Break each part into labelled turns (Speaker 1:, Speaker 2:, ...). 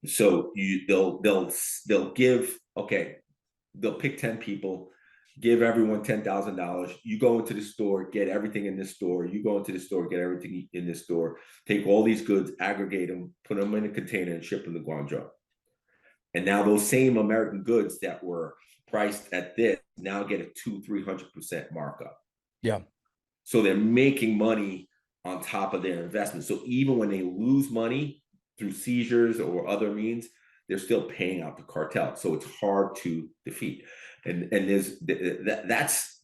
Speaker 1: So they'll give, okay, they'll pick 10 people, give everyone $10,000. You go into the store, get everything in this store. You go into the store, get everything in this store. Take all these goods, aggregate them, put them in a container, and ship them to Guangzhou. And now those same American goods that were priced at this now get a 200-300% markup.
Speaker 2: Yeah.
Speaker 1: So they're making money on top of their investment. So even when they lose money through seizures or other means, they're still paying out the cartel. So it's hard to defeat. And that's,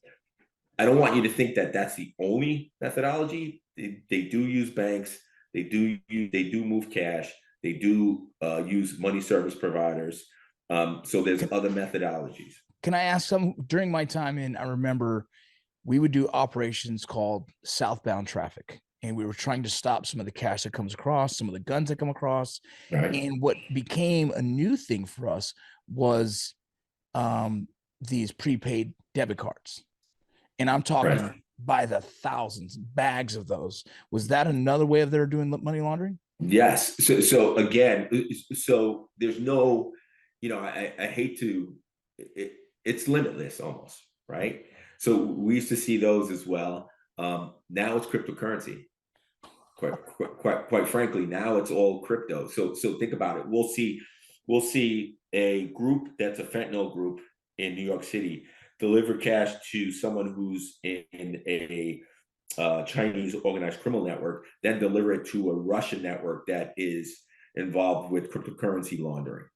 Speaker 1: I don't want you to think that that's the only methodology. They do use banks. They do move cash. They do use money service providers. So there's other methodologies.
Speaker 2: Can I ask some? During my time in, I remember we would do operations called southbound traffic, and we were trying to stop some of the cash that comes across, some of the guns that come across.
Speaker 1: Right.
Speaker 2: And what became a new thing for us was these prepaid debit cards. And I'm talking
Speaker 1: Right.
Speaker 2: by the thousands, bags of those. Was that another way of their doing money laundering?
Speaker 1: Yes. So again, so there's no, I hate to, it's limitless almost, right? So we used to see those as well. Now it's cryptocurrency. Quite frankly, now it's all crypto. So think about it. We'll see a group that's a fentanyl group in New York City deliver cash to someone who's in a Chinese organized criminal network, then deliver it to a Russian network that is involved with cryptocurrency laundering.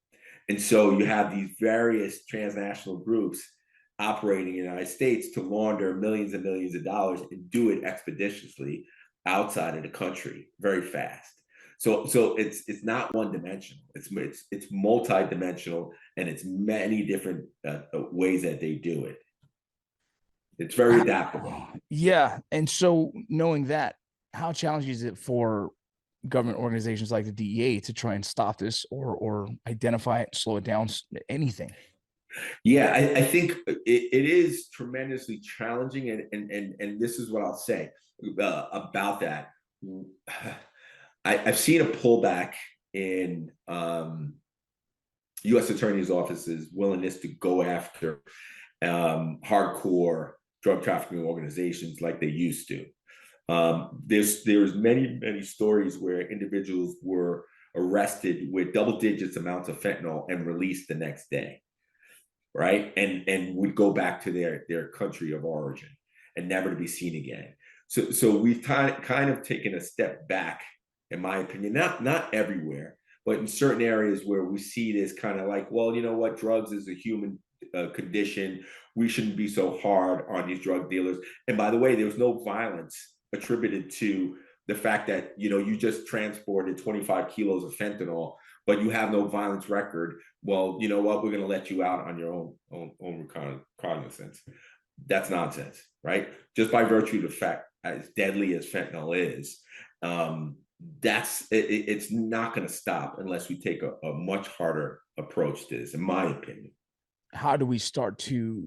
Speaker 1: And so you have these various transnational groups operating in the United States to launder millions and millions of dollars and do it expeditiously outside of the country very fast. So it's not one dimensional. It's multi-dimensional, and it's many different ways that they do it. It's very adaptable.
Speaker 2: Yeah. And so knowing that, how challenging is it for government organizations like the DEA to try and stop this or identify it, slow it down, anything?
Speaker 1: Yeah, I think it is tremendously challenging, and this is what I'll say about that. I've seen a pullback in U.S. attorneys' offices' willingness to go after hardcore drug trafficking organizations like they used to. There's many stories where individuals were arrested with double digits amounts of fentanyl and released the next day, right? And would go back to their country of origin and never to be seen again. So we've kind of taken a step back, in my opinion, not everywhere, but in certain areas where we see this kind of like, well, you know what, drugs is a human condition. We shouldn't be so hard on these drug dealers. And by the way, there was no violence attributed to the fact that, you just transported 25 kilos of fentanyl, but you have no violence record. Well, you know what? We're going to let you out on your own cognizance. That's nonsense, right? Just by virtue of the fact, as deadly as fentanyl is, it's not going to stop unless we take a much harder approach to this, in my opinion.
Speaker 2: How do we start to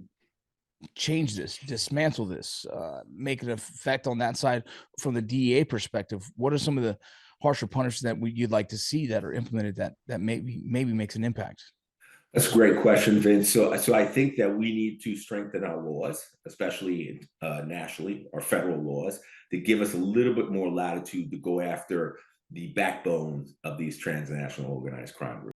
Speaker 2: change this, dismantle this, make an effect on that side from the DEA perspective? What are some of the harsher punishments that you'd like to see that are implemented that maybe makes an impact?
Speaker 1: That's a great question, Vince. So I think that we need to strengthen our laws, especially nationally, our federal laws, to give us a little bit more latitude to go after the backbone of these transnational organized crime groups.